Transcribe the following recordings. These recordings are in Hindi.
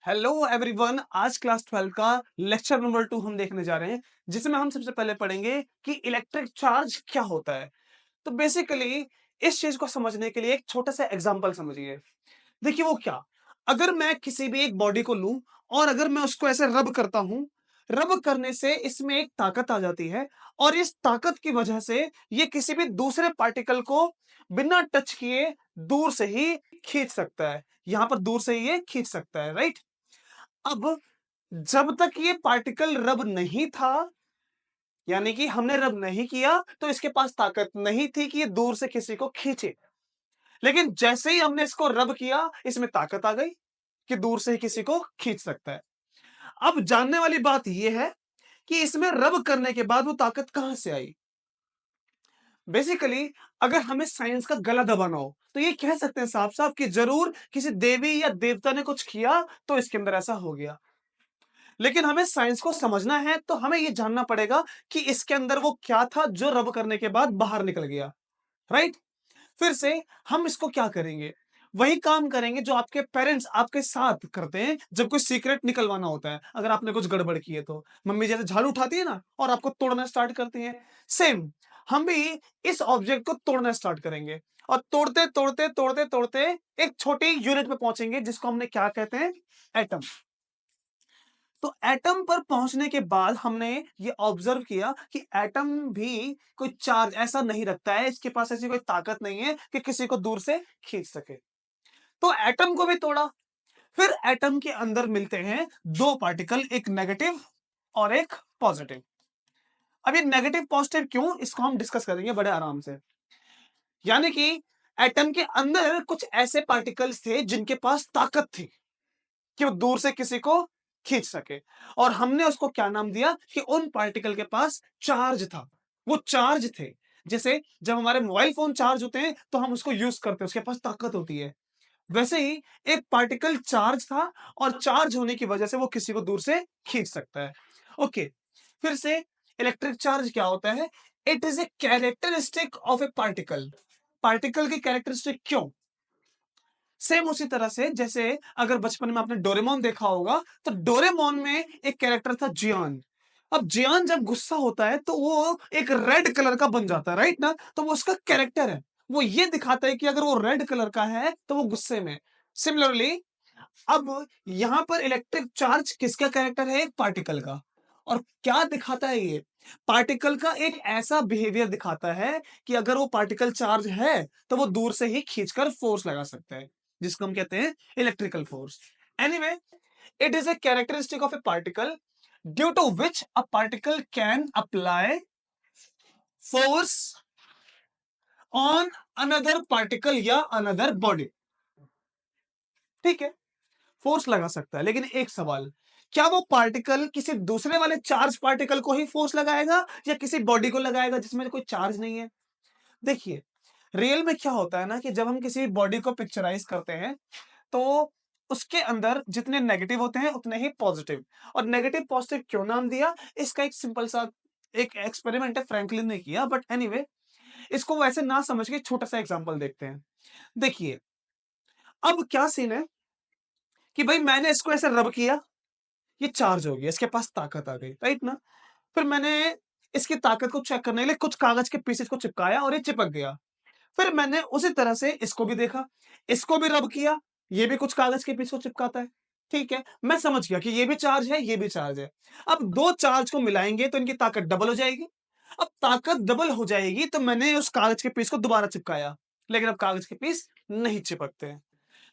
Hello everyone. आज क्लास 12 का लेक्चर नंबर 2 हम देखने जा रहे हैं, जिसमें हम सबसे पहले पढ़ेंगे कि इलेक्ट्रिक चार्ज क्या होता है। तो बेसिकली इस चीज को समझने के लिए एक छोटा सा एग्जांपल समझिए। देखिए वो क्या, अगर मैं किसी भी एक बॉडी को लूं और अगर मैं उसको ऐसे रब करता हूं, रब करने से इसमें एक ताकत आ जाती है और इस ताकत की वजह से ये किसी भी दूसरे पार्टिकल को बिना टच किए दूर से ही खींच सकता है। यहां पर दूर से ही ये खींच सकता है, राइट। अब जब तक ये पार्टिकल रब नहीं था, यानी कि हमने रब नहीं किया, तो इसके पास ताकत नहीं थी कि ये दूर से किसी को खींचे। लेकिन जैसे ही हमने इसको रब किया, इसमें ताकत आ गई कि दूर से ही किसी को खींच सकता है। अब जानने वाली बात यह है कि इसमें रब करने के बाद वो ताकत कहां से आई। बेसिकली अगर हमें साइंस का गला दबाना हो तो ये कह सकते हैं साफ साफ कि जरूर किसी देवी या देवता ने कुछ किया तो इसके अंदर ऐसा हो गया। लेकिन हमें साइंस को समझना है तो हमें यह जानना पड़ेगा कि इसके अंदर वो क्या था जो रब करने के बाद बाहर निकल गया, राइट। फिर से हम इसको क्या करेंगे, वही काम करेंगे जो आपके पेरेंट्स आपके साथ करते हैं जब कोई सीक्रेट निकलवाना होता है। अगर आपने कुछ गड़बड़ की है तो मम्मी जैसे झाड़ू उठाती है ना और आपको तोड़ना स्टार्ट करती है, सेम हम भी इस ऑब्जेक्ट को तोड़ना स्टार्ट करेंगे और तोड़ते तोड़ते तोड़ते तोड़ते एक छोटी यूनिट पे पहुंचेंगे जिसको हमने क्या कहते हैं, एटम। तो एटम पर पहुंचने के बाद हमने ये ऑब्जर्व किया कि एटम भी कोई चार्ज ऐसा नहीं रखता है, इसके पास ऐसी कोई ताकत नहीं है कि किसी को दूर से खींच सके। तो एटम को भी तोड़ा। फिर एटम के अंदर मिलते हैं दो पार्टिकल, एक नेगेटिव और एक पॉजिटिव। अब ये नेगेटिव पॉजिटिव क्यों, इसको हम डिस्कस करेंगे बड़े आराम से। यानी कि एटम के अंदर कुछ ऐसे पार्टिकल्स थे जिनके पास ताकत थी कि वो दूर से किसी को खींच सके, और हमने उसको क्या नाम दिया कि उन पार्टिकल के पास चार्ज था, वो चार्ज थे। जैसे जब हमारे मोबाइल फोन चार्ज होते हैं तो हम उसको यूज करते हैं, उसके पास ताकत होती है। वैसे ही एक पार्टिकल चार्ज था और चार्ज होने की वजह से वो किसी को दूर से खींच सकता है। ओके, फिर से इलेक्ट्रिक चार्ज क्या होता है, it is a characteristic of a particle. Particle की कैरेक्टरिस्टिक क्यों, सेम उसी तरह से जैसे अगर बचपन में आपने डोरेमोन देखा होगा तो डोरेमोन में एक कैरेक्टर था जियान। अब जियान जब गुस्सा होता है तो वो एक रेड कलर का बन जाता है, राइट ना। तो वो उसका कैरेक्टर है, वो ये दिखाता है कि अगर वो रेड कलर का है तो वो गुस्से में। सिमिलरली अब यहां पर इलेक्ट्रिक चार्ज किसका कैरेक्टर है, एक पार्टिकल का। और क्या दिखाता है ये, पार्टिकल का एक ऐसा बिहेवियर दिखाता है कि अगर वो पार्टिकल चार्ज है तो वो दूर से ही खींचकर फोर्स लगा सकता है, जिसको हम कहते हैं electrical force. Anyway, it is a characteristic of a particle due to which a particle can apply force on another particle या अनदर बॉडी। ठीक है, फोर्स लगा सकता है, लेकिन एक सवाल, क्या वो पार्टिकल किसी दूसरे वाले चार्ज पार्टिकल को ही फोर्स लगाएगा या किसी बॉडी को लगाएगा जिसमें कोई चार्ज नहीं है। देखिए, रियल में क्या होता है ना कि जब हम किसी बॉडी को पिक्चराइज करते हैं तो उसके अंदर जितने नेगेटिव होते हैं उतने ही पॉजिटिव। और नेगेटिव पॉजिटिव क्यों नाम दिया, इसका एक सिंपल सा एक एक्सपेरिमेंट है, फ्रैंकलिन ने किया, बट एनीवे इसको वैसे ना समझ के छोटा सा एग्जांपल देखते हैं। देखिए, अब क्या सीन है कि भाई मैंने इसको ऐसे रब किया, ये चार्ज हो गया, इसके पास ताकत आ गई, राइट ना। फिर मैंने इसकी ताकत को चेक करने के लिए कुछ कागज के पीसेस को चिपकाया और ये चिपक गया। फिर मैंने उसी तरह से इसको भी देखा, इसको भी रब किया, ये भी कुछ कागज के पीस को चिपकाता है। ठीक है, मैं समझ गया कि ये भी चार्ज है, ये भी चार्ज है। अब दो चार्ज को मिलाएंगे तो इनकी ताकत डबल हो जाएगी। अब ताकत डबल हो जाएगी तो मैंने उस कागज के पीस को दोबारा चिपकाया, लेकिन अब कागज के पीस नहीं चिपकते हैं।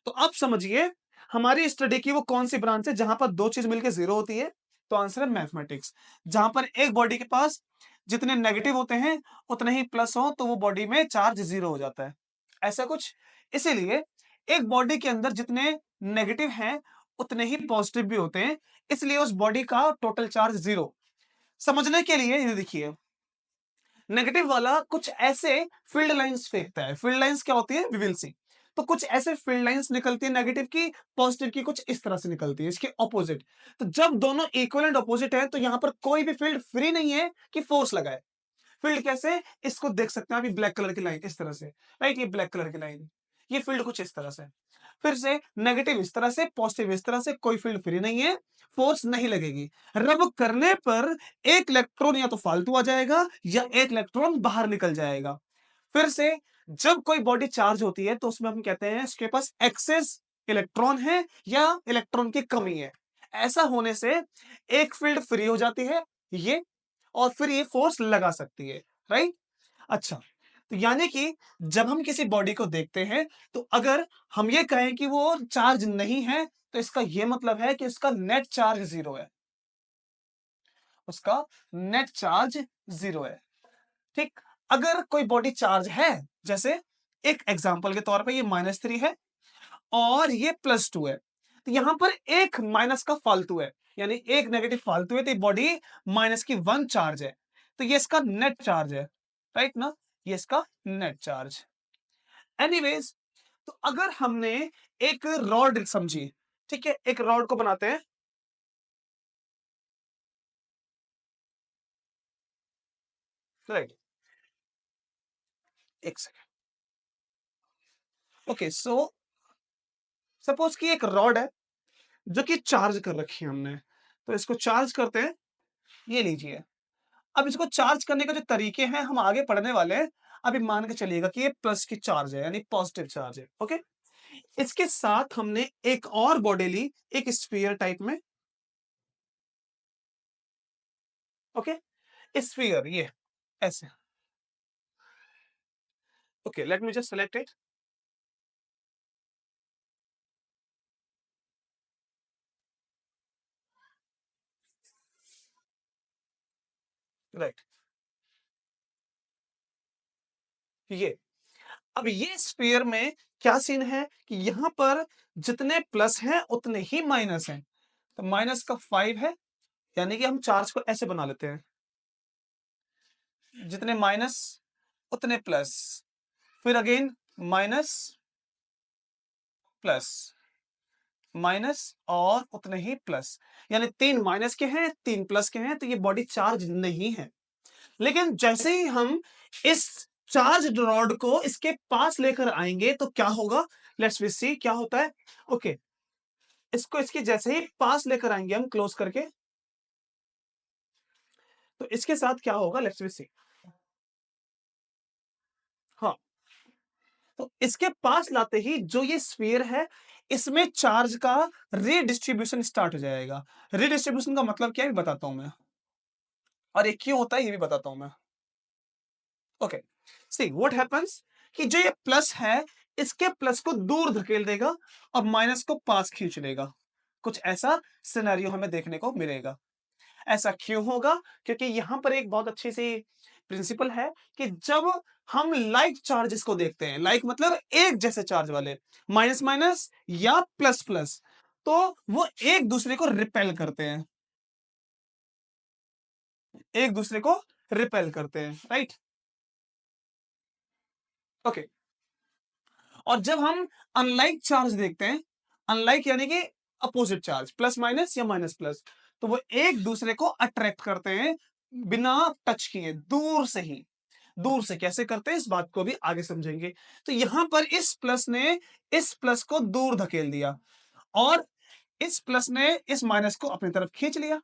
तो अब समझिए हमारी स्टडी की वो कौन सी ब्रांच है जहां पर दो चीज मिलकर जीरो होती है। तो आंसर है मैथमेटिक्स। जहां पर एक बॉडी के पास जितने नेगेटिव होते हैं उतने ही प्लस हो तो वो बॉडी में चार्ज जीरो हो जाता है, ऐसा कुछ। इसीलिए एक बॉडी के अंदर जितने नेगेटिव हैं उतने ही पॉजिटिव भी होते हैं, इसलिए उस बॉडी का टोटल चार्ज जीरो। समझने के लिए ये देखिए, नेगेटिव वाला कुछ ऐसे फील्ड लाइंस फेंकता है। फील्ड लाइंस क्या होती है, वी विल सी। तो कुछ ऐसे फील्ड लाइंस निकलती है नेगेटिव की, पॉजिटिव की कुछ इस तरह से निकलती है, इसके ऑपोजिट। तो जब दोनों इक्वल एंड ऑपोजिट है तो यहां पर कोई भी फील्ड फ्री नहीं है कि फोर्स लगाए। फील्ड कैसे, इसको देख सकते हैं अभी ब्लैक कलर की लाइन इस तरह से, राइट, ये ब्लैक कलर की लाइन, ये फील्ड कुछ इस तरह से। फिर से नेगेटिव इस तरह से, पॉजिटिव इस तरह से, कोई फील्ड फ्री नहीं है, फोर्स नहीं लगेगी। रब करने पर एक इलेक्ट्रॉन या तो फालतू आ जाएगा या एक इलेक्ट्रॉन बाहर निकल जाएगा। फिर से जब कोई बॉडी चार्ज होती है तो उसमें हम कहते हैं इसके पास एक्सेस इलेक्ट्रॉन है या इलेक्ट्रॉन की कमी है। ऐसा होने से एक फील्ड फ्री हो जाती है ये, और फिर ये फोर्स लगा सकती है, राइट? अच्छा, तो यानी कि जब हम किसी बॉडी को देखते हैं तो अगर हम ये कहें कि वो चार्ज नहीं है तो इसका ये मतलब है कि उसका नेट चार्ज जीरो है, उसका नेट चार्ज जीरो है। ठीक, अगर कोई बॉडी चार्ज है, जैसे एक एग्जांपल के तौर पे ये -3 है और ये +2 है, तो यहां पर एक माइनस का फालतू है, यानी एक नेगेटिव फालतू है, तो ये बॉडी माइनस की 1 चार्ज है, तो ये इसका नेट चार्ज है, राइट ना? ये इसका नेट चार्ज। एनीवेज, तो अगर हमने एक रॉड समझी, ठीक है, एक रॉड को बनाते हैं, राइट? एक सेकेंड। ओके, सो सपोज कि एक रॉड है जो कि चार्ज कर रखी है हमने, तो इसको चार्ज करते हैं, ये लीजिए। अब इसको चार्ज करने के जो तरीके हैं हम आगे पढ़ने वाले हैं। अभी मान के चलिएगा कि ये प्लस की चार्ज है, यानी पॉजिटिव चार्ज है, ओके? इसके साथ हमने एक और बॉडी ली, एक स्फीयर टाइप में, ओके? स्फीयर ये ऐसे, okay, let me just select it, right? ये, अब ये स्फीयर में क्या सीन है कि यहां पर जितने प्लस हैं उतने ही माइनस हैं, तो माइनस का 5 है, यानी कि हम चार्ज को ऐसे बना लेते हैं, जितने माइनस उतने प्लस, फिर अगेन माइनस प्लस माइनस और उतने ही प्लस, यानी 3 माइनस के हैं 3 प्लस के हैं, तो ये बॉडी चार्ज नहीं है। लेकिन जैसे ही हम इस चार्ज रॉड को इसके पास लेकर आएंगे तो क्या होगा, लेट्स वी सी क्या होता है। ओके, इसको इसके जैसे ही पास लेकर आएंगे हम क्लोज करके, तो इसके साथ क्या होगा, लेट्स वी सी। हाँ, तो इसके पास लाते ही जो ये स्फीयर है इसमें चार्ज का रीडिस्ट्रीब्यूशन स्टार्ट हो जाएगा। रीडिस्ट्रीब्यूशन का मतलब क्या है बताता हूं मैं, और ये क्यों होता है ये भी बताता हूं मैं। ओके, सी व्हाट हैपेंस कि जो ये प्लस है इसके प्लस को दूर धकेल देगा और माइनस को पास खींच लेगा। कुछ ऐसा सिनेरियो हमें देखने को मिलेगा। ऐसा क्यों होगा? क्योंकि यहां पर एक बहुत अच्छी सी प्रिंसिपल है कि जब हम लाइक चार्जेस को देखते हैं, लाइक मतलब एक जैसे चार्ज वाले, माइनस माइनस या प्लस प्लस, तो वो एक दूसरे को रिपेल करते हैं, एक दूसरे को रिपेल करते हैं, राइट? ओके, और जब हम अनलाइक चार्ज देखते हैं, अनलाइक यानी कि अपोजिट चार्ज, प्लस माइनस या माइनस प्लस, तो वो एक दूसरे को अट्रैक्ट करते हैं बिना टच किए, दूर से ही। दूर से कैसे करते हैं इस बात को भी आगे समझेंगे। तो यहां पर इस प्लस ने इस प्लस को दूर धकेल दिया और इस प्लस ने इस माइनस को अपनी तरफ खींच लिया।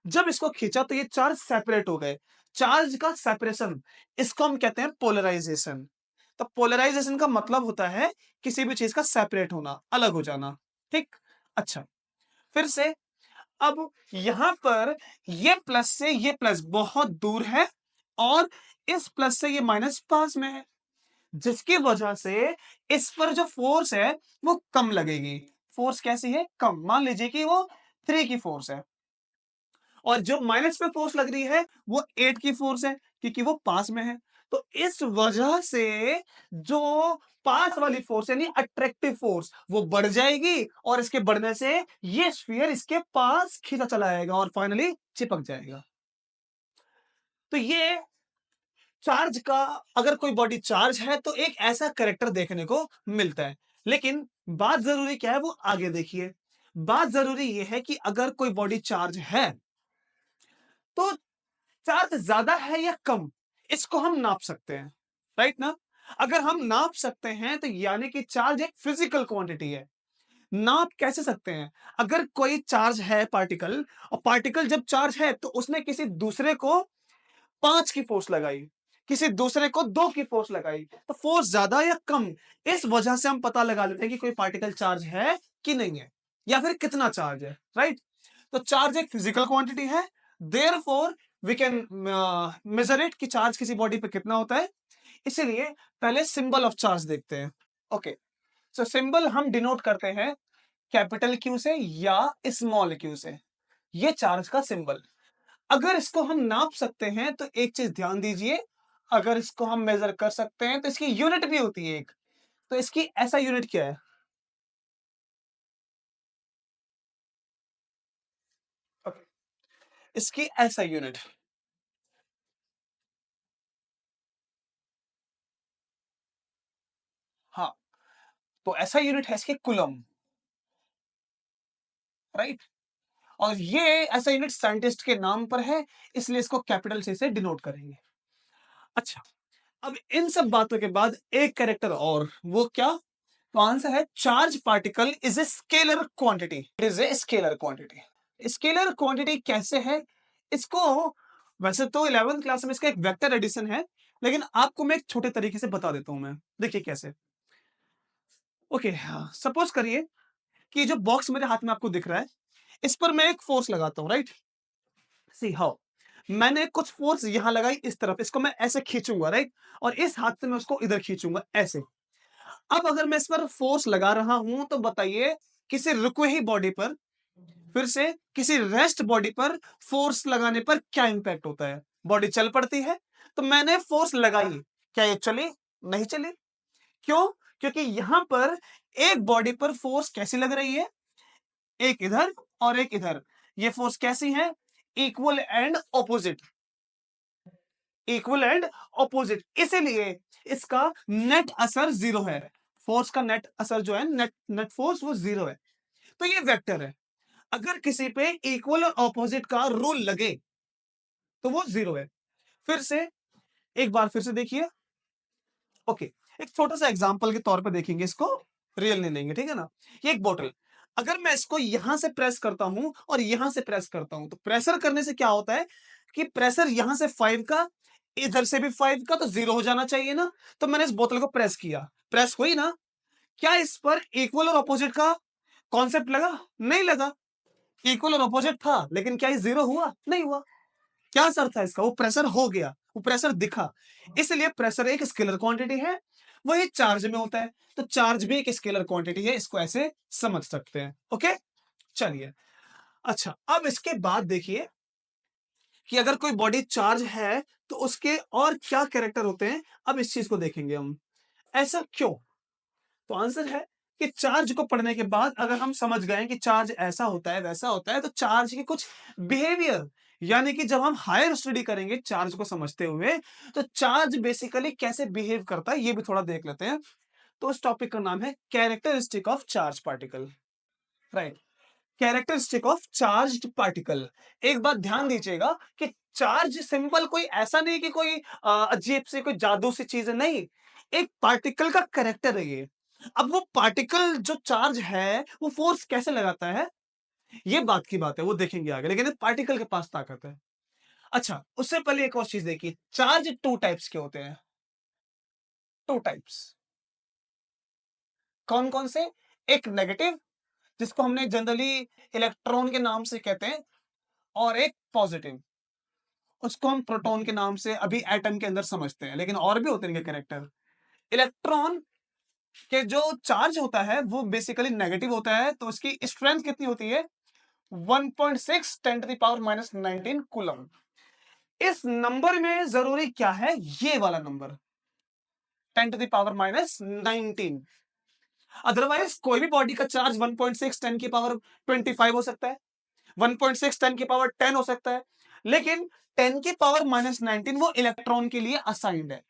जब इसको खींचा तो ये चार्ज सेपरेट हो गए। चार्ज का सेपरेशन, इसको हम कहते हैं पोलराइजेशन। तो पोलराइजेशन का मतलब होता है किसी भी चीज का सेपरेट होना, अलग हो जाना। ठीक, अच्छा, फिर से अब यहां पर ये प्लस से ये प्लस बहुत दूर है और इस प्लस से ये माइनस पास में है, जिसकी वजह से इस पर जो फोर्स है वो कम लगेगी। फोर्स कैसी है? कम। मान लीजिए कि वो 3 की फोर्स है और जो माइनस पे फोर्स लग रही है वो 8 की फोर्स है, क्योंकि वो पास में है। तो इस वजह से जो पास वाली फोर्स यानी अट्रैक्टिव फोर्स वो बढ़ जाएगी और इसके बढ़ने से ये स्फीयर इसके पास खींचा चला आएगा और फाइनली चिपक जाएगा। तो ये चार्ज का, अगर कोई बॉडी चार्ज है तो एक ऐसा कैरेक्टर देखने को मिलता है। लेकिन बात जरूरी क्या है वो आगे देखिए। बात जरूरी ये है कि अगर कोई बॉडी चार्ज है तो चार्ज ज्यादा है या कम, इसको हम नाप सकते हैं, राइट ना? अगर हम नाप सकते हैं तो यानी कि चार्ज एक फिजिकल क्वांटिटी है। नाप कैसे सकते हैं? अगर कोई चार्ज है पार्टिकल और पार्टिकल जब चार्ज है तो उसने किसी दूसरे को 5 की फोर्स लगाई, किसी दूसरे को 2 की फोर्स लगाई, तो फोर्स ज्यादा या कम, इस वजह से हम पता लगा लेते हैं कि कोई पार्टिकल चार्ज है कि नहीं है, या फिर कितना चार्ज है, राइट? तो चार्ज एक फिजिकल क्वांटिटी है, therefore we can measure it कि चार्ज किसी बॉडी पे कितना होता है। इसीलिए पहले सिंबल ऑफ चार्ज देखते हैं। ओके, सो सिंबल हम डिनोट करते हैं कैपिटल क्यू से या स्मॉल क्यू से, ये चार्ज का सिंबल। अगर इसको हम नाप सकते हैं तो एक चीज ध्यान दीजिए, अगर इसको हम मेजर कर सकते हैं तो इसकी यूनिट भी होती है एक। तो इसकी ऐसा यूनिट क्या है? ओके, इसकी ऐसा यूनिट, हाँ, तो ऐसा यूनिट है इसके कुलम, राइट? और ये ऐसा यूनिट साइंटिस्ट के नाम पर है, इसलिए इसको कैपिटल से डिनोट करेंगे। अच्छा, अब इन सब बातों के बाद एक कैरेक्टर और, वो क्या? तो आंसर है charge particle is a scalar quantity. It is a scalar quantity. Scalar quantity कैसे है? इसको वैसे तो 11th क्लास में इसका एक वेक्टर एडिशन है, लेकिन आपको मैं एक छोटे तरीके से बता देता हूं मैं। देखिए कैसे। ओके, सपोज करिए कि जो बॉक्स मेरे हाथ में आपको दिख रहा है, इस पर मैं एक फोर्स लगाता हूं, राइट? सी हाउ, मैंने कुछ फोर्स यहां लगाई इस तरफ, इसको मैं ऐसे खींचूंगा, राइट? और इस हाथ से मैं उसको इधर खींचूंगा ऐसे। अब अगर मैं इस पर फोर्स लगा रहा हूं तो बताइए, किसी रुके ही बॉडी पर, फिर से किसी रेस्ट बॉडी पर फोर्स लगाने पर क्या इंपैक्ट होता है? बॉडी चल पड़ती है। तो मैंने फोर्स लगाई, क्या ये चली? नहीं चली। क्यों? क्योंकि यहां पर एक बॉडी पर फोर्स कैसी लग रही है, एक इधर और एक इधर। ये फोर्स कैसी है? Equal and opposite, equal and opposite. इसीलिए इसका नेट असर जीरो है। फोर्स का नेट असर जो है, नेट नेट फोर्स, वो जीरो है। तो ये वेक्टर है। अगर किसी पे इक्वल और ऑपोजिट का रूल लगे तो वो जीरो है। फिर से एक बार फिर से देखिए। ओके, एक छोटा सा एग्जांपल के तौर पे देखेंगे इसको, रियल नहीं लेंगे, ठीक है ना? ये एक बोतल, अगर मैं इसको यहां से प्रेस करता हूं और यहां से प्रेस करता हूं, तो प्रेशर करने से क्या होता है कि प्रेशर यहां से 5 का, इधर से भी 5 का, तो जीरो हो जाना चाहिए ना। तो मैंने इस बोतल को प्रेस किया, प्रेस हुई ना? क्या इस पर इक्वल और ऑपोजिट का कॉन्सेप्ट लगा? नहीं लगा। इक्वल और ऑपोजिट था, लेकिन क्या ये जीरो हुआ? नहीं हुआ। क्या असर था इसका? वो प्रेशर हो गया, वो प्रेशर दिखा। इसलिए प्रेशर एक स्केलर क्वांटिटी है, वही चार्ज में होता है। तो चार्ज भी एक स्केलर क्वांटिटी है, इसको ऐसे समझ सकते हैं। ओके, चलिए। अच्छा, अब इसके बाद देखिए कि अगर कोई बॉडी चार्ज है तो उसके और क्या कैरेक्टर होते हैं। अब इस चीज को देखेंगे हम, ऐसा क्यों? तो आंसर है कि चार्ज को पढ़ने के बाद अगर हम समझ गए कि चार्ज ऐसा होता है वैसा होता है, तो चार्ज के कुछ बिहेवियर, यानी कि जब हम हायर स्टडी करेंगे चार्ज को समझते हुए, तो चार्ज बेसिकली कैसे बिहेव करता है ये भी थोड़ा देख लेते हैं। तो उस टॉपिक का नाम है characteristic of charge particle, right? Characteristic of charged particle. एक बात ध्यान दीजिएगा कि चार्ज सिंबल कोई ऐसा नहीं कि कोई अजीब से कोई जादू सी चीज है, नहीं। एक पार्टिकल का कैरेक्टर है ये। अब वो पार्टिकल जो चार्ज है वो फोर्स कैसे लगाता है, ये बात की बात है, वो देखेंगे आगे, लेकिन पार्टिकल के पास ताकत है। अच्छा, उससे पहले एक और चीज देखिए, चार्ज टू टाइप्स के होते हैं। टू टाइप्स कौन कौन से? एक नेगेटिव, जिसको हमने जनरली इलेक्ट्रॉन के नाम से कहते हैं, और एक पॉजिटिव, उसको हम प्रोटॉन के नाम से अभी एटम के अंदर समझते हैं, लेकिन और भी होते हैं इनके कैरेक्टर। इलेक्ट्रॉन के जो चार्ज होता है वो बेसिकली नेगेटिव होता है, तो उसकी स्ट्रेंथ कितनी होती है? 1.6 10 to the power minus 19 coulomb. इस नंबर में जरूरी क्या है? ये वाला number, 10 to the power minus 19। Otherwise कोई भी बॉडी का चार्ज 1.6 10 की पावर 25 हो सकता है, 1.6 10 की पावर 10 हो सकता है, लेकिन 10 की पावर माइनस 19 वो इलेक्ट्रॉन के लिए असाइंड है।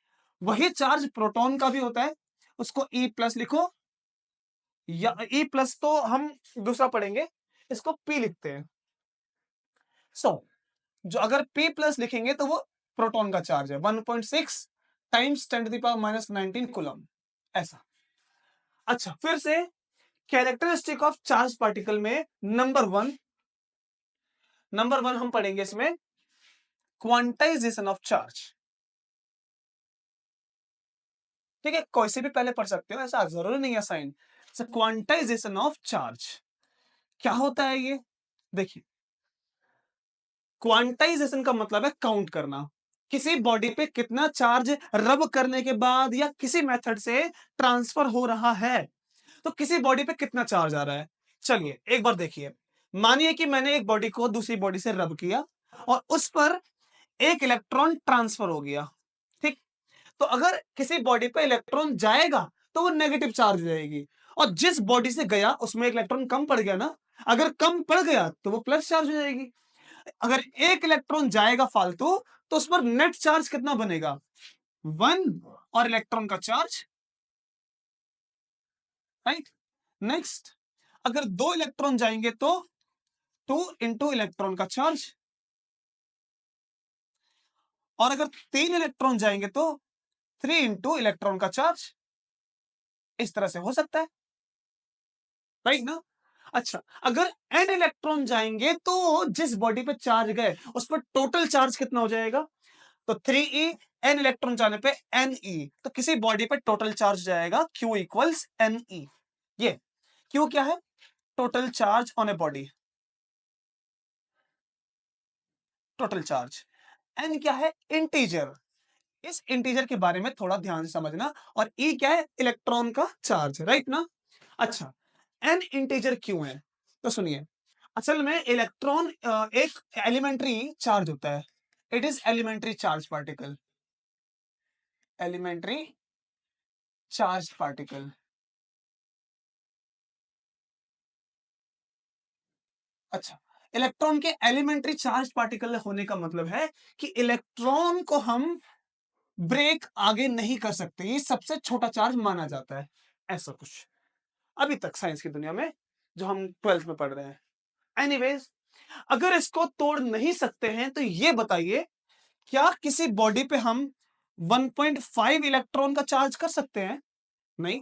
वही चार्ज प्रोटॉन का भी होता है, उसको ई प्लस लिखो, या ई प्लस तो हम दूसरा पढ़ेंगे, इसको पी लिखते हैं। सो जो अगर पी प्लस लिखेंगे तो वो प्रोटॉन का चार्ज है 1.6 टाइम्स 10⁻⁻19 कूलम, ऐसा। अच्छा, फिर से कैरेक्टरिस्टिक ऑफ चार्ज पार्टिकल में नंबर वन हम पढ़ेंगे इसमें क्वांटाइजेशन ऑफ चार्ज। ठीक है, कोई से भी पहले पढ़ सकते हो, ऐसा जरूरी नहीं है साइन। क्वांटाइजेशन ऑफ चार्ज क्या होता है ये? देखिए, क्वांटाइजेशन का मतलब है काउंट करना। किसी बॉडी पे कितना चार्ज रब करने के बाद या किसी मेथड से ट्रांसफर हो रहा है, तो किसी बॉडी पे कितना चार्ज आ रहा है। चलिए एक बार देखिए, मानिए कि मैंने एक बॉडी को दूसरी बॉडी से रब किया और उस पर एक इलेक्ट्रॉन ट्रांसफर हो गया। ठीक, तो अगर किसी बॉडी पे इलेक्ट्रॉन जाएगा तो वो नेगेटिव चार्ज रहेगी, और जिस बॉडी से गया उसमें एक इलेक्ट्रॉन कम पड़ गया ना, अगर कम पड़ गया तो वो प्लस चार्ज हो जाएगी। अगर एक इलेक्ट्रॉन जाएगा फालतू तो उस पर नेट चार्ज कितना बनेगा? 1, और इलेक्ट्रॉन का चार्ज, राइट। नेक्स्ट, अगर 2 इलेक्ट्रॉन जाएंगे तो 2 इंटू इलेक्ट्रॉन का चार्ज, और अगर 3 इलेक्ट्रॉन जाएंगे तो 3 इंटू इलेक्ट्रॉन का चार्ज। इस तरह से हो सकता है, राइट ना। अच्छा, अगर n इलेक्ट्रॉन जाएंगे तो जिस बॉडी पे चार्ज गए उस पर टोटल चार्ज कितना हो जाएगा? तो 3e, n इलेक्ट्रॉन जाने पे ne, तो किसी बॉडी पे टोटल चार्ज जाएगा q इक्वल्स ne। ये q क्या है? Total charge on a body, total charge. n क्या है? इंटीजर। इस इंटीजर के बारे में थोड़ा ध्यान से समझना। और e क्या है? इलेक्ट्रॉन का चार्ज, राइट ना। अच्छा, n इंटीजर क्यों है? तो सुनिए, असल में इलेक्ट्रॉन एक एलिमेंट्री चार्ज होता है। It is elementary charge particle, elementary charge particle. अच्छा, इलेक्ट्रॉन के एलिमेंट्री चार्ज पार्टिकल होने का मतलब है कि इलेक्ट्रॉन को हम ब्रेक आगे नहीं कर सकते, ये सबसे छोटा चार्ज माना जाता है, ऐसा कुछ अभी तक साइंस की दुनिया में जो हम 12th में पढ़ रहे हैं। एनीवेज, अगर इसको तोड़ नहीं सकते हैं तो ये बताइए, क्या किसी बॉडी पे हम 1.5 इलेक्ट्रॉन का चार्ज कर सकते हैं? नहीं।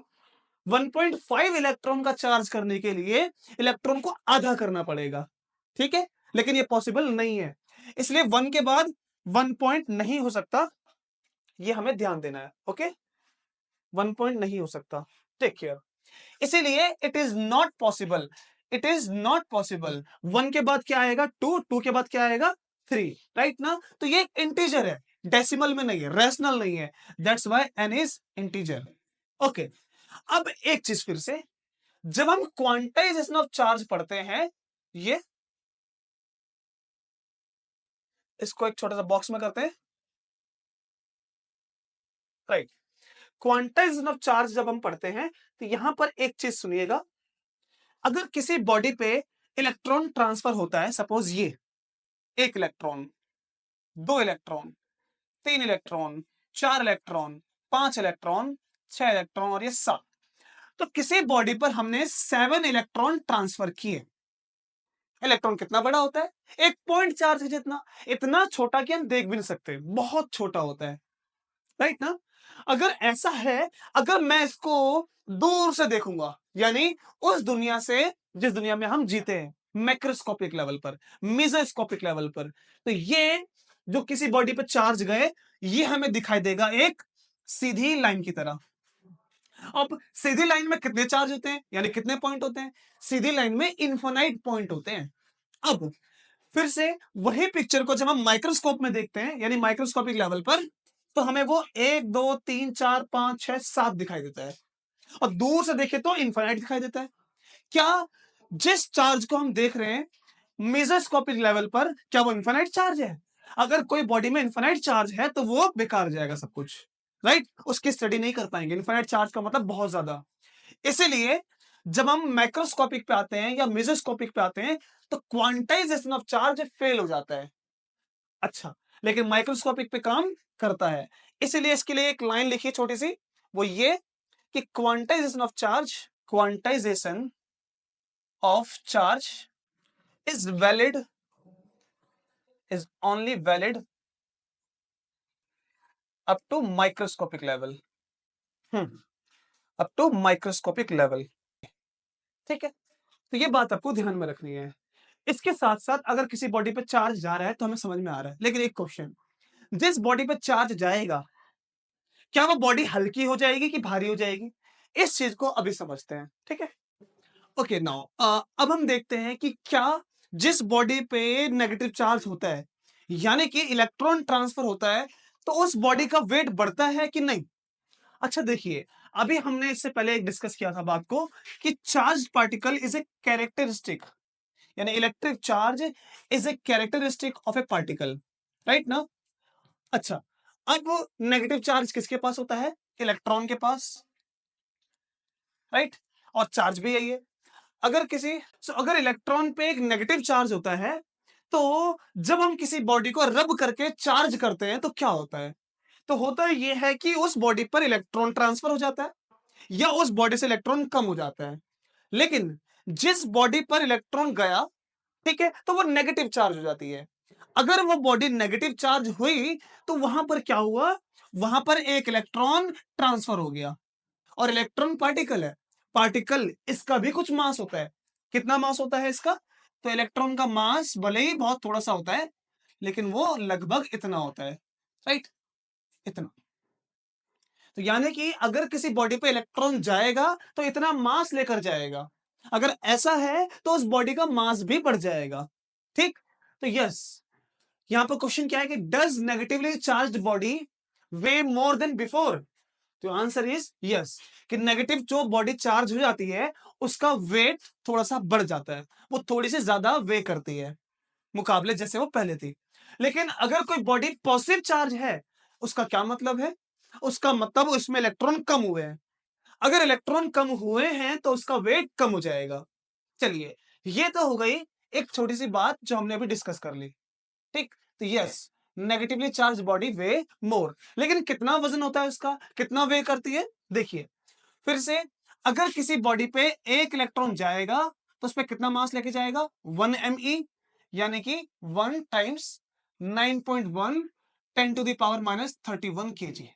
1.5 इलेक्ट्रॉन का चार्ज करने के लिए इलेक्ट्रॉन को आधा करना पड़ेगा, ठीक है, लेकिन ये पॉसिबल नहीं है। इसलिए 1 के बाद 1 पॉइंट नहीं हो सकता, ये हमें ध्यान देना है। ओके, 1 पॉइंट नहीं हो सकता, टेक केयर। इसीलिए it is not possible, it is not possible. 1 के बाद क्या आएगा? 2, 2 के बाद क्या आएगा? 3, राइट ना। तो ये इंटीजर है, डेसिमल में नहीं है, रैशनल नहीं है, that's why n is integer. Okay, अब एक चीज फिर से, जब हम क्वांटाइजेशन ऑफ चार्ज पढ़ते हैं, ये इसको एक छोटा सा बॉक्स में करते हैं, राइट। क्वांटाइजेशन ऑफ चार्ज जब हम पढ़ते हैं तो यहां पर एक चीज सुनिएगा, अगर किसी बॉडी पे इलेक्ट्रॉन ट्रांसफर होता है, सपोज ये 1 electron, 2 electron, 3 electron, 4 electron, 5 electron, 6 electron और ये 7, तो किसी बॉडी पर हमने 7 इलेक्ट्रॉन ट्रांसफर किए। इलेक्ट्रॉन कितना बड़ा होता है? एक पॉइंट चार्ज है जितना, इतना छोटा कि हम देख भी नहीं सकते, बहुत छोटा होता है, राइट ना। अगर ऐसा है, अगर मैं इसको दूर से देखूंगा, यानी उस दुनिया से जिस दुनिया में हम जीते हैं, मैक्रोस्कोपिक लेवल पर, मेसोस्कोपिक लेवल पर, तो ये जो किसी बॉडी पर चार्ज गए, ये हमें दिखाई देगा एक सीधी लाइन की तरह। अब सीधी लाइन में कितने चार्ज होते हैं, यानी कितने पॉइंट होते हैं? सीधी लाइन में इन्फिनाइट पॉइंट होते हैं। अब फिर से वही पिक्चर को जब हम माइक्रोस्कोप में देखते हैं, यानी माइक्रोस्कोपिक लेवल पर, तो हमें वो 1 2 3 4 5 6 7 दिखाई देता है, और दूर से देखे तो इनफाइनाइट दिखाई देता है। क्या जिस चार्ज को हम देख रहे हैं मेसोस्कोपिक लेवल पर, क्या वो इनफाइनाइट चार्ज है? अगर कोई बॉडी में इनफाइनाइट चार्ज है तो वो बेकार जाएगा सब कुछ, राइट, उसकी स्टडी नहीं कर पाएंगे। इनफाइनाइट चार्ज का मतलब बहुत ज्यादा। इसीलिए जब हम माइक्रोस्कोपिक पे आते हैं या मेसोस्कोपिक पे आते हैं तो क्वांटाइजेशन ऑफ चार्ज फेल हो जाता है। अच्छा, लेकिन माइक्रोस्कोपिक पे काम करता है। इसीलिए इसके लिए एक लाइन लिखी छोटी सी, वो ये कि quantization of charge is valid, is only valid up to microscopic level. Up to microscopic level. ठीक है, तो ये बात आपको ध्यान में रखनी है। इसके साथ साथ अगर किसी बॉडी पे चार्ज जा रहा है तो हमें समझ में आ रहा है, लेकिन एक क्वेश्चन, जिस बॉडी पे चार्ज जाएगा क्या वो बॉडी हल्की हो जाएगी कि भारी हो जाएगी? इस चीज को अभी समझते हैं। ठीक है, ओके नाउ अब हम देखते हैं कि क्या जिस बॉडी पे नेगेटिव चार्ज होता है यानी कि इलेक्ट्रॉन ट्रांसफर होता है तो उस बॉडी का वेट बढ़ता है कि नहीं। अच्छा देखिए, अभी हमने इससे पहले एक डिस्कस किया था बात को कि charge particle is a characteristic, यानी electric charge is a characteristic of a particle, right ना। अच्छा, अब वो नेगेटिव चार्ज किसके पास होता है? इलेक्ट्रॉन के पास, राइट। और चार्ज भी यही है। अगर इलेक्ट्रॉन पे एक नेगेटिव चार्ज होता है तो जब हम किसी बॉडी को रब करके चार्ज करते हैं तो क्या होता है? तो होता ये है कि उस बॉडी पर इलेक्ट्रॉन ट्रांसफर हो जाता है या उस बॉडी से इलेक्ट्रॉन कम हो जाता है। लेकिन जिस बॉडी पर इलेक्ट्रॉन गया, ठीक है, तो वो नेगेटिव चार्ज हो जाती है। अगर वो बॉडी नेगेटिव चार्ज हुई तो वहां पर क्या हुआ? वहां पर एक इलेक्ट्रॉन ट्रांसफर हो गया। और इलेक्ट्रॉन पार्टिकल है, पार्टिकल इसका भी कुछ मास होता है। कितना मास होता है इसका? तो इलेक्ट्रॉन का मास भले ही बहुत थोड़ा सा होता है लेकिन वो लगभग इतना होता है, राइट, इतना। तो यानी कि अगर किसी बॉडी पे इलेक्ट्रॉन जाएगा तो इतना मास लेकर जाएगा। अगर ऐसा है तो उस बॉडी का मास भी बढ़ जाएगा। ठीक, तो यस, यहां पर क्वेश्चन क्या है कि does negatively charged body way more than before? तो आंसर इज यस, कि नेगेटिव जो बॉडी चार्ज हो जाती है उसका वेट थोड़ा सा बढ़ जाता है, वो थोड़ी सी ज्यादा वे करती है मुकाबले जैसे वो पहले थी। लेकिन अगर कोई बॉडी पॉजिटिव चार्ज है उसका क्या मतलब है? उसका मतलब उसमें इलेक्ट्रॉन कम हुए हैं। अगर इलेक्ट्रॉन कम हुए हैं तो उसका वेट कम हो जाएगा। चलिए, ये तो हो गई एक छोटी सी बात जो हमने अभी डिस्कस कर ली। ठीक, तो यस, नेगेटिवली चार्ज बॉडी वे मोर, लेकिन कितना वजन होता है उसका, कितना वे करती है? देखिए फिर से, अगर किसी बॉडी पे एक इलेक्ट्रॉन जाएगा तो उस पर कितना मास लेके जाएगा? 1 me, यानी कि 1 टाइम्स 9.1 10⁻⁻31 kg,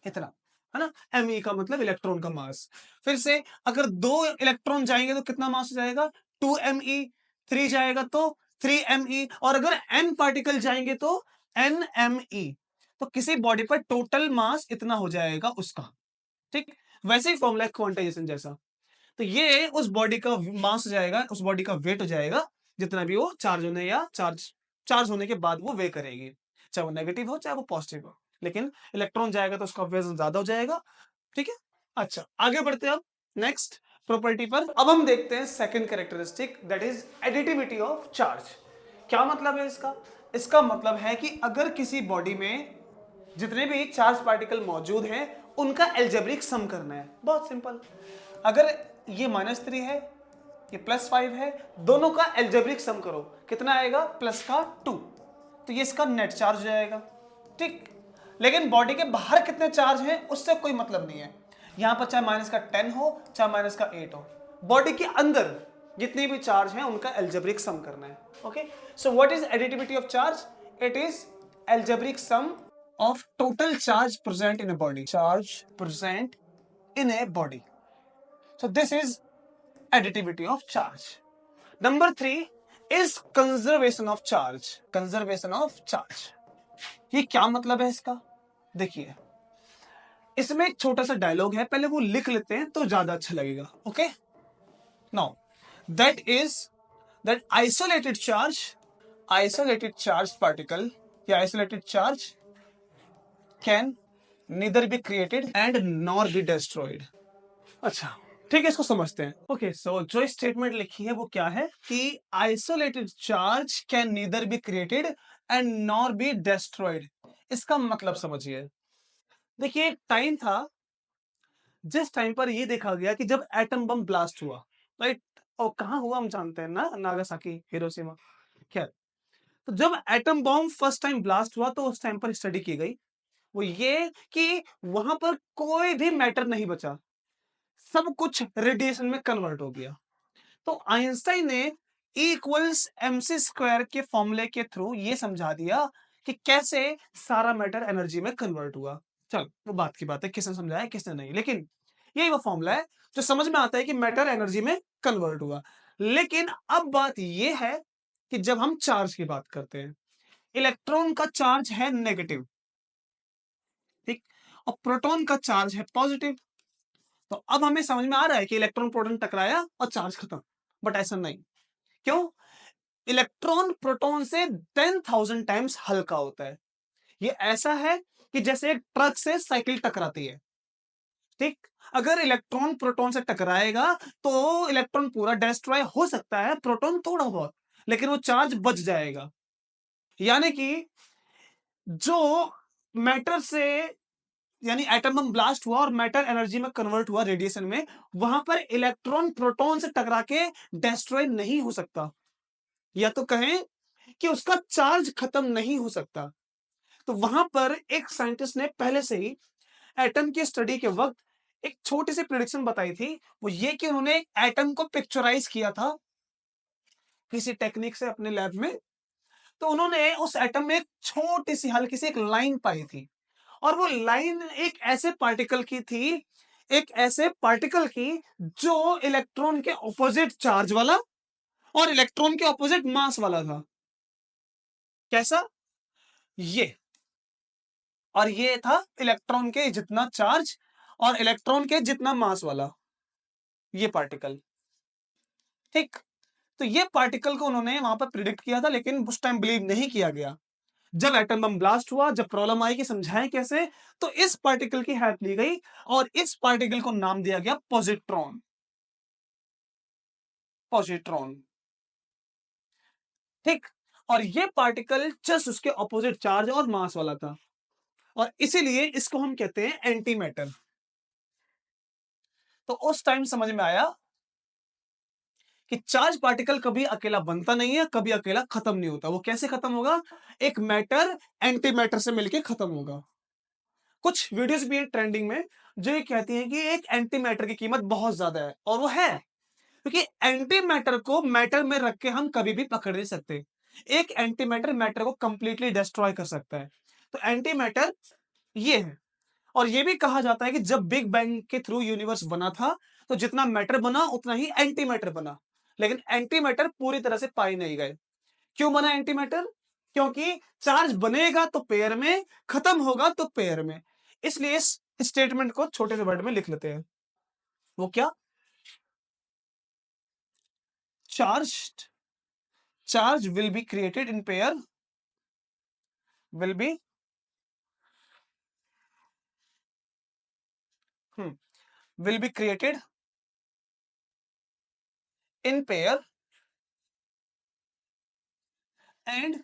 इतना, है ना। me का मतलब इलेक्ट्रॉन का मास। फिर से अगर 2 इलेक्ट्रॉन जाएंगे तो कितना मास हो जाएगा? 2 me। 3 जाएगा तो 3 me, और अगर n पार्टिकल जाएंगे तो nme। तो किसी बॉडी पर टोटल मास इतना हो जाएगा उसका। ठीक, वैसे ही फॉर्मूला है क्वांटाइजेशन जैसा। तो ये उस बॉडी का मास हो जाएगा, उस बॉडी का वेट हो जाएगा, जितना भी वो चार्ज होने या चार्ज चार्ज होने के बाद वो वे करेगी, चाहे वो नेगेटिव हो चाहे वो पॉजिटिव हो। लेकिन इलेक्ट्रॉन जाएगा तो उसका वजन ज्यादा हो जाएगा। ठीक है, अच्छा आगे बढ़ते हैं अब नेक्स्ट प्रॉपर्टी पर। अब हम देखते हैं second characteristic, that is additivity of charge. क्या मतलब है इसका? इसका मतलब है कि अगर किसी बॉडी में जितने भी चार्ज पार्टिकल मौजूद हैं उनका एल्जेब्रिक सम करना है। बहुत सिंपल, अगर ये -3 है, ये +5 है, दोनों का एल्जेब्रिक सम करो, कितना आएगा? प्लस का 2। तो ये इसका नेट चार्ज हो जाएगा। ठीक, लेकिन बॉडी के बाहर कितने चार्ज हैं उससे कोई मतलब नहीं है। यहां पर चाहे -10 हो चाहे -8 हो, बॉडी के अंदर जितने भी चार्ज हैं उनका एल्जेब्रिक सम करना है। Okay, so what is additivity of charge? It is algebraic sum of total charge present in a body. Charge present in a body. So this is additivity of charge. Number 3 is conservation of charge. Conservation of charge. ये क्या मतलब है इसका? देखिए, इसमें एक छोटा सा डायलॉग है, पहले वो लिख लेते हैं तो ज्यादा अच्छा लगेगा। Okay, now that is that isolated charged particle या isolated charge can neither be created and nor be destroyed. अच्छा, ठीक है, इसको समझते हैं। ओके, सो जो स्टेटमेंट लिखी है वो क्या है कि isolated charge can neither be created and nor be destroyed. इसका मतलब समझिए, देखिए एक टाइम था जिस टाइम पर ये देखा गया कि जब एटम बम ब्लास्ट हुआ, राइट, और कहाँ हुआ हम जानते हैं ना, नागासाकी, हिरोशिमा। खैर, तो जब atom bomb first time blast हुआ तो उस टाइम पर स्टडी की गई वो ये कि वहां पर कोई भी मैटर नहीं बचा, सब कुछ रेडिएशन में कन्वर्ट हो गया। तो आइंस्टाइन ने E = mc² के फॉर्मूले के थ्रू ये समझा दिया कि कैसे सारा मैटर एनर्जी में कन्वर्ट हुआ। चल वो बात की बात है, किसने समझाया किसने नहीं, लेकिन यही वो फॉर्मूला है जो समझ में आता है कि मैटर एनर्जी में कन्वर्ट हुआ। लेकिन अब बात ये है कि जब हम चार्ज की बात करते हैं, इलेक्ट्रॉन का चार्ज है नेगेटिव, ठीक, और प्रोटॉन का चार्ज है पॉजिटिव। तो अब हमें समझ में आ रहा है कि इलेक्ट्रॉन प्रोटॉन टकराया और चार्ज खत्म। बट ऐसा नहीं। क्यों? इलेक्ट्रॉन प्रोटॉन से 10,000 टाइम्स हल्का होता है। ये ऐसा है कि जैसे एक ट्रक से साइकिल टकराती है, ठीक। अगर इलेक्ट्रॉन प्रोटॉन से टकराएगा तो इलेक्ट्रॉन पूरा डिस्ट्रॉय हो सकता है, प्रोटॉन थोड़ा बहुत, लेकिन वो चार्ज बच जाएगा। यानी कि जो मैटर से, यानी एटम बम ब्लास्ट हुआ और मैटर एनर्जी में कन्वर्ट हुआ रेडिएशन में, वहां पर इलेक्ट्रॉन प्रोटॉन से टकरा के डिस्ट्रॉय नहीं हो सकता, या तो कहें कि उसका चार्ज खत्म नहीं हो सकता। तो वहां पर एक साइंटिस्ट ने पहले से ही एटम की स्टडी के वक्त एक छोटी सी प्रिडिक्शन बताई थी। वो ये कि उन्होंने एटम को पिक्चराइज किया था किसी टेक्निक से अपने लैब में। तो उन्होंने उस एटम में एक छोटी सी हल्की सी एक लाइन पाई थी, और वो लाइन एक ऐसे पार्टिकल की थी, एक ऐसे पार्टिकल की जो इलेक्ट्रॉन के ऑपोजिट चार्ज वाला और इलेक्ट्रॉन के ऑपोजिट मास वाला था। कैसा? ये। और ये था इलेक्ट्रॉन के जितना चार्ज और इलेक्ट्रॉन के जितना मास वाला ये पार्टिकल, ठीक। तो ये पार्टिकल को उन्होंने वहां पर प्रिडिक्ट किया था, लेकिन उस टाइम बिलीव नहीं किया गया। जब एटम बम ब्लास्ट हुआ, जब प्रॉब्लम आई कि समझाएं कैसे, तो इस पार्टिकल की हेल्प ली गई और इस पार्टिकल को नाम दिया गया पॉजिट्रॉन। पॉजिट्रॉन, ठीक। और ये पार्टिकल जस्ट उसके ऑपोजिट चार्ज और मास वाला था, और इसीलिए इसको हम कहते हैं एंटी मैटर। तो उस टाइम समझ में आया कि चार्ज पार्टिकल कभी अकेला बनता नहीं है, कभी अकेला खत्म नहीं होता। वो कैसे खत्म होगा? एक मैटर एंटी मैटर से मिलके खत्म होगा। कुछ वीडियोस भी हैं ट्रेंडिंग में जो ये कहती हैं कि एक एंटी मैटर की कीमत बहुत ज्यादा है, और वो है क्योंकि एंटी मैटर को मैटर में रख के हम कभी भी पकड़ नहीं सकते। एक एंटी मैटर मैटर को कंप्लीटली डिस्ट्रॉय कर सकता है। तो एंटी मैटर ये है। और ये भी कहा जाता है कि जब बिग बैंग के थ्रू यूनिवर्स बना था, तो जितना मैटर बना उतना ही एंटी मैटर बना, लेकिन एंटी मैटर पूरी तरह से पाए नहीं गए। क्यों बना एंटी मैटर? क्योंकि चार्ज बनेगा तो पेयर में, खत्म होगा तो पेयर में। इसलिए इस स्टेटमेंट को छोटे से वर्ड में लिख लेते हैं। वो क्या? Charge charge will be created in pair, will be will be created in pair and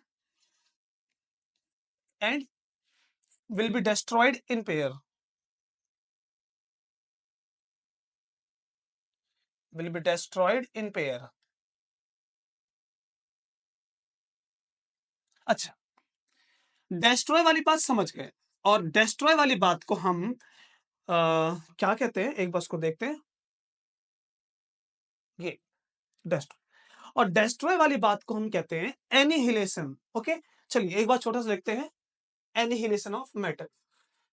and will be destroyed in pair, will be destroyed in pair. अच्छा, डेस्ट्रॉय वाली बात समझ गए। और डेस्ट्रॉय वाली बात को हम क्या कहते हैं, एक बार उसको देखते हैं। ये डेस्ट्रॉय, और डेस्ट्रॉय वाली बात को हम कहते हैं एनिहिलेशन। ओके, चलिए एक बार छोटा सा देखते हैं। Annihilation of matter.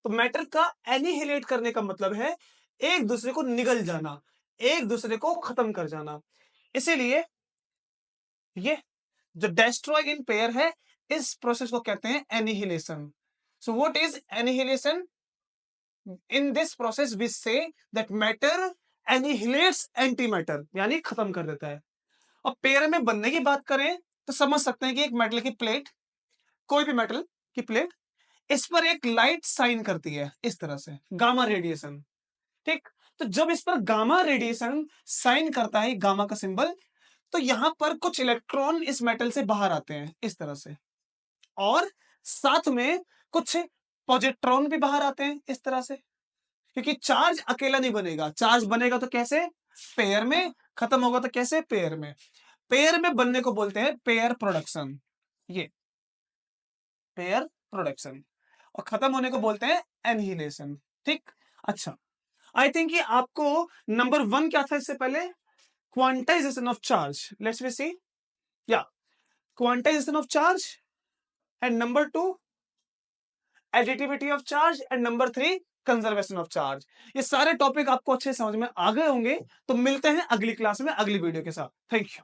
तो मैटर का एनिहिलेट करने का मतलब है एक दूसरे को निगल जाना, एक दूसरे को खत्म कर जाना। इसीलिए ये जो डेस्ट्रॉय इन पेयर है, इस प्रोसेस को कहते हैं annihilation. So what is annihilation? In this process we say that matter annihilates anti matter, यानी खत्म कर देता है। और पेयर में बनने की बात करें तो समझ सकते हैं कि एक मेटल की प्लेट, कोई भी मेटल की प्लेट, इस पर एक लाइट साइन करती है इस तरह से, गामा रेडिएशन, ठीक। तो जब इस पर गामा रेडिएशन साइन करता है, गामा का सिंबल, तो यहां पर कुछ इलेक्ट्रॉन इस मेटल से बाहर आते हैं इस तरह से, और साथ में कुछ पॉजिट्रॉन भी बाहर आते हैं इस तरह से। क्योंकि चार्ज अकेला नहीं बनेगा, चार्ज बनेगा तो कैसे? पेयर में। खत्म होगा तो कैसे? पेयर में। पेयर में बनने को बोलते हैं पेयर प्रोडक्शन, ये पेयर प्रोडक्शन। और खत्म होने को बोलते हैं एनहिलेशन, ठीक। अच्छा, आई थिंक कि आपको नंबर 1 क्या था इससे पहले? Quantization of charge. Let's we see. या quantization of charge and number 2 additivity of charge and number 3 conservation of charge. ये सारे टॉपिक आपको अच्छे समझ में आ गए होंगे। तो मिलते हैं अगली क्लास में अगली वीडियो के साथ। Thank you.